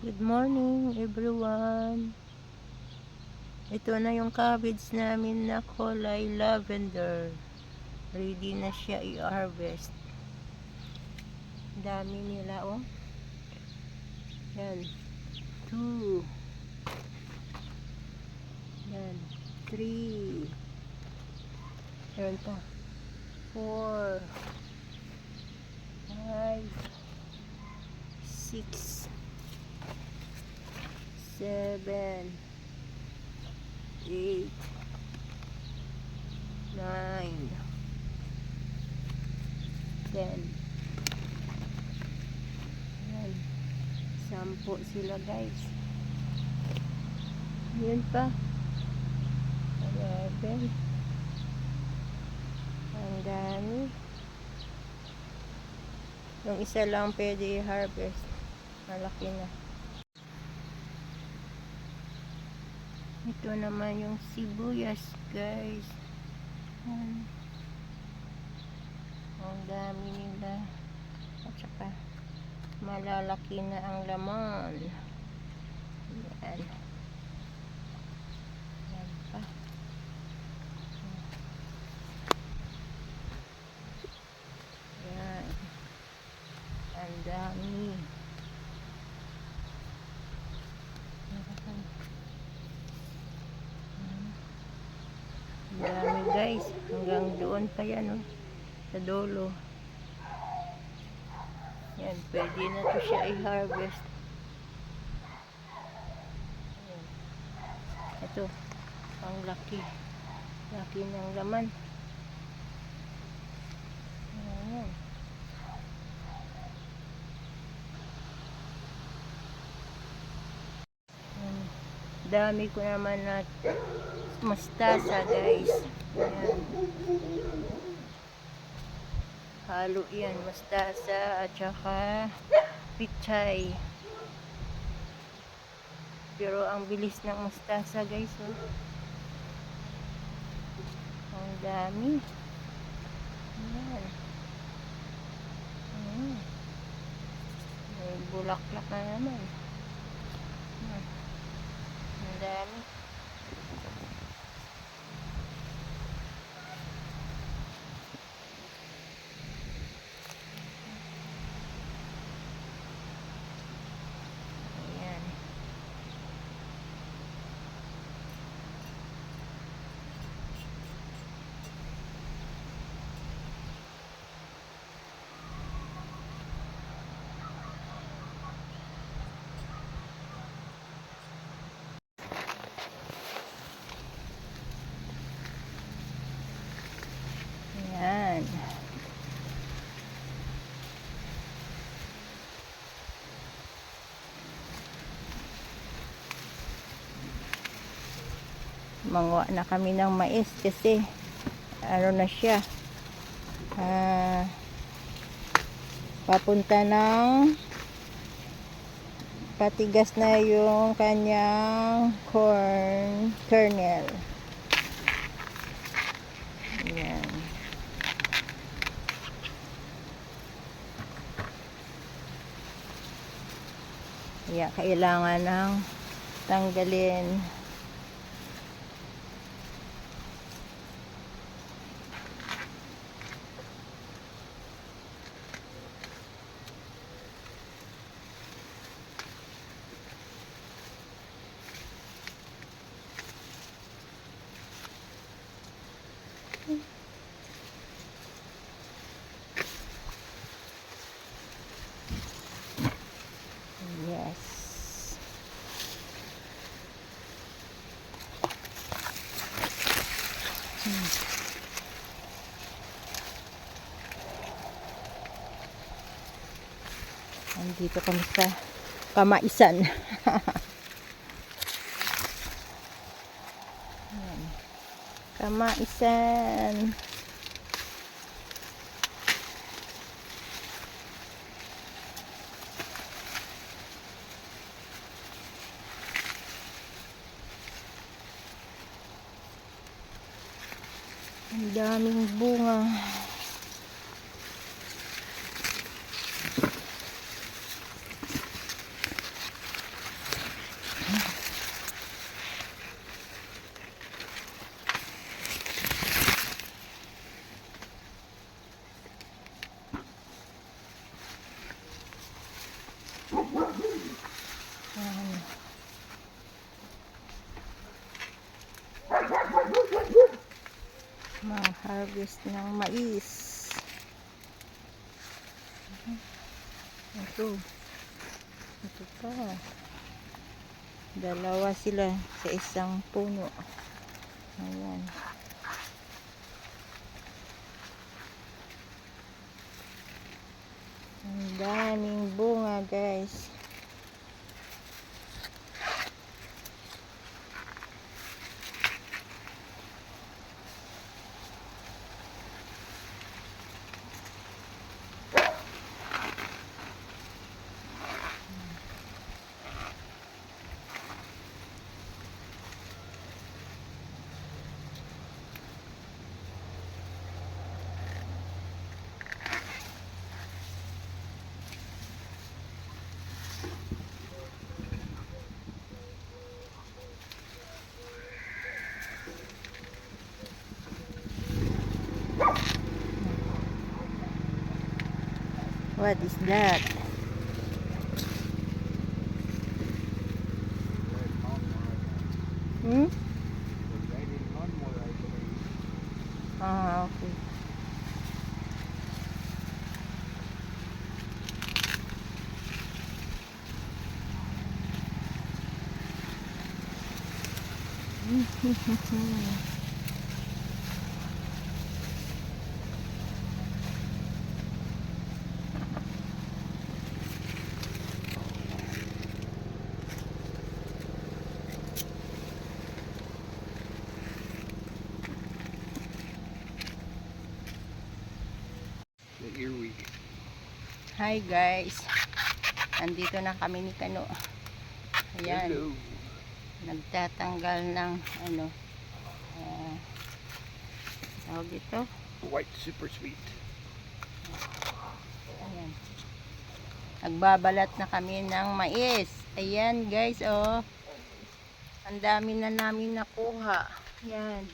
Good morning everyone. Ito na yung cabbage namin na kulay lavender. Ready na siya i-harvest. Dami nila oh. Yan. 2. Yan. 3. Meron pa. 4. 5. 6. 7, 8, 9, 10. Yan. 10 sila guys. Yun pa. 11. Ang dami. Yung isa lang pwede i-harvest. Malaki na. Ito naman yung sibuyas guys. Yan. Ang dami nila. At saka malalaki na ang laman. Yan. Yan pa. Yan. Ang dami. Dami guys, hanggang doon pa yan oh, sa dulo. Yan, pwede na to siya i-harvest. Ito, ang laki ng laman. Ayan. Dami ko naman na mustasa guys. Ayan. Halo yan, mustasa at saka pichay. Pero ang bilis ng mustasa guys oh. Ang dami. Ayan. May bulaklak na naman. Ang dami. Ayan. Ayan. Manguha na kami ng mais kasi ano na siya, papunta ng patigas na yung kanyang corn kernel. Ayan. Kaya kailangan ng tanggalin. Yes. Andito kami sa Kamaisan. Kamaisan. Ang daming bunga. harvest ng mais. Ito pa. Dalawa sila sa isang puno. Ayan. Ang daming bunga, guys. What is that? Hmm? Ah, okay. Hi guys, nandito na kami ni Kano. Ayan. Hello. Nagtatanggal ng ano, tawag ito, White super sweet. ayan. Nagbabalat na kami ng mais. Ayan guys, oh, ang dami na namin nakuha. Ayan.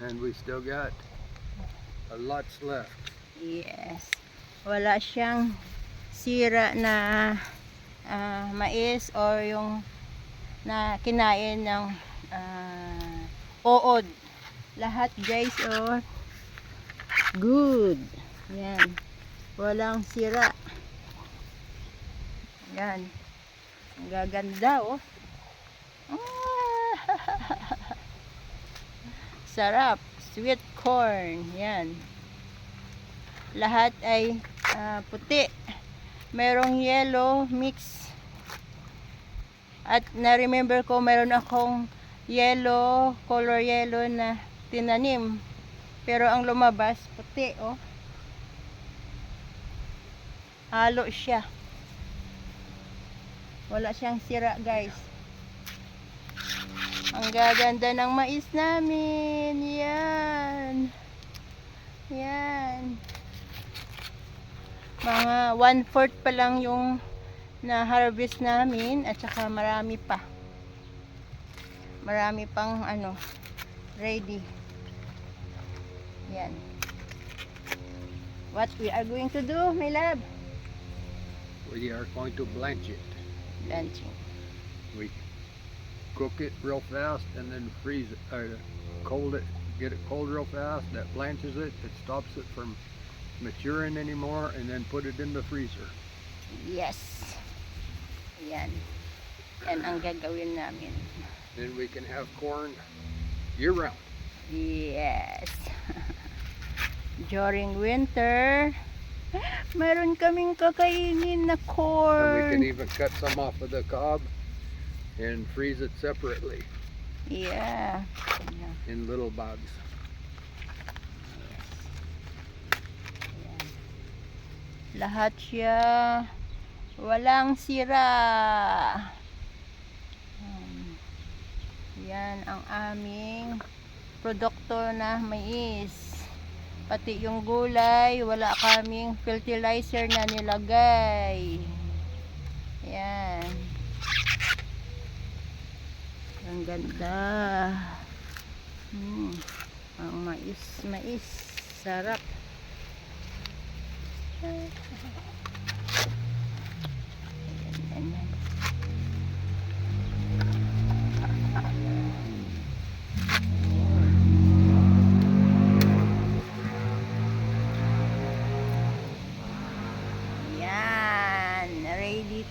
And we still got a lots left. Yes. Wala siyang sira na mais or yung na kinain ng uod. Lahat guys, oh, good. Yan. Walang sira. Yan. Ang gaganda, oh. Sarap. Sweet corn. Yan. Lahat ay puti. Merong yellow mix. At na-remember ko meron akong yellow, color yellow na tinanim. Pero ang lumabas puti, oh. Halo siya. Wala siyang sira, guys. Ang gaganda ng mais namin. Yan. Yan. Mga 1/4 pa lang yung na-harvest namin at saka marami pa. Marami pang ano, ready. Yan. What we are going to do, my love? We are going to blanch it. Blanching. We cook it real fast and then freeze it, cold it, get it cold real fast. That blanches it. It stops it from maturing anymore, and then put it in the freezer. Yes. Yan. Yan ang gagawin namin. Then we can have corn year round. Yes. During winter, meron kaming kakainin na And we corn. can even cut some off of the cob and freeze it separately Yeah. in little bags. Ayan. Lahat siya walang sira. Yan ang aming produkto na mais. Pati yung gulay, wala kaming fertilizer na nilagay. Yan. Ang ganda. Ang mais. Sarap. Ayan.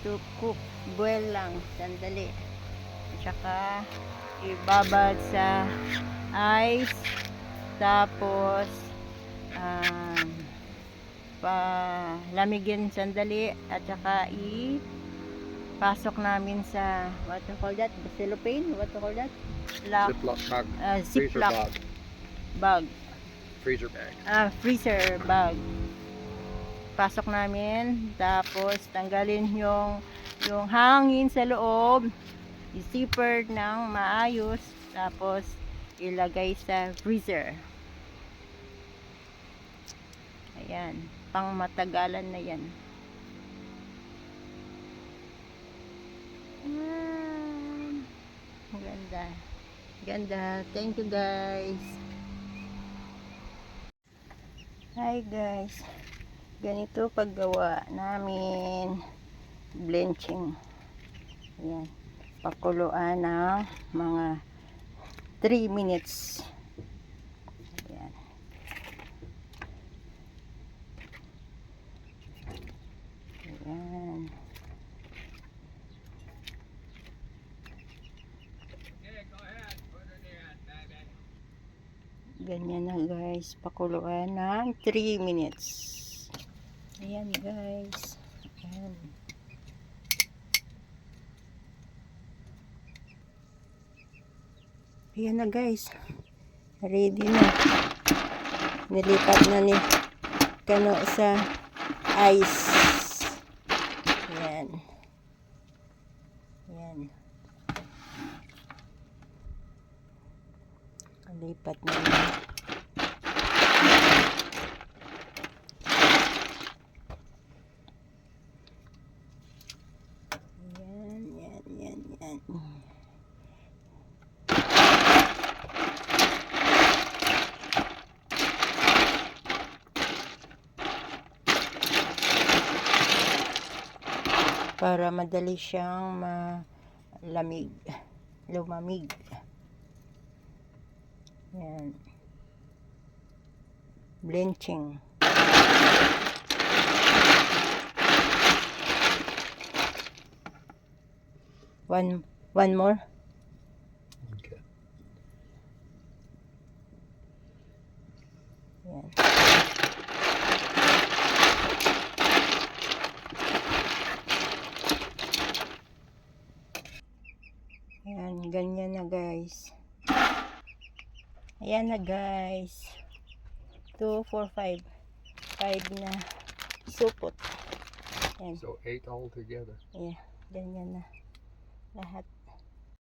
to cook. Boil lang, sandali. At saka ibabad sa ice. Tapos lamigin sandali at saka pasok namin sa what to call that? Cellophane? What to call that? Ziploc bag. Freezer Ziploc bag. bag. Freezer bag. Freezer bag. Pasok namin, tapos tanggalin yung hangin sa loob, i-zipper ng maayos, tapos ilagay sa freezer. Ayan, pang matagalan na yan. Ganda. Ganda. Thank you guys. Hi guys. Ganito paggawa namin. Blanching. Ayan. Pakuluan ng mga 3 minutes. Ayan. Ayan. Ganyan na guys, pakuluan ng 3 minutes. Ayan guys. Ayan. Ayan na guys. Ready na. Nilipat na ni Kano sa ice. Ayan. Ayan. Lipat na yun. Yan. Para madali siyang lumamig. Yan. Blanching. One more. Okay. Yan. Yan, ganyan na guys. Ayan na guys. 2, 4, 5. 5 na supot. Ayan. So 8 all together. Yeah, ganyan na lahat.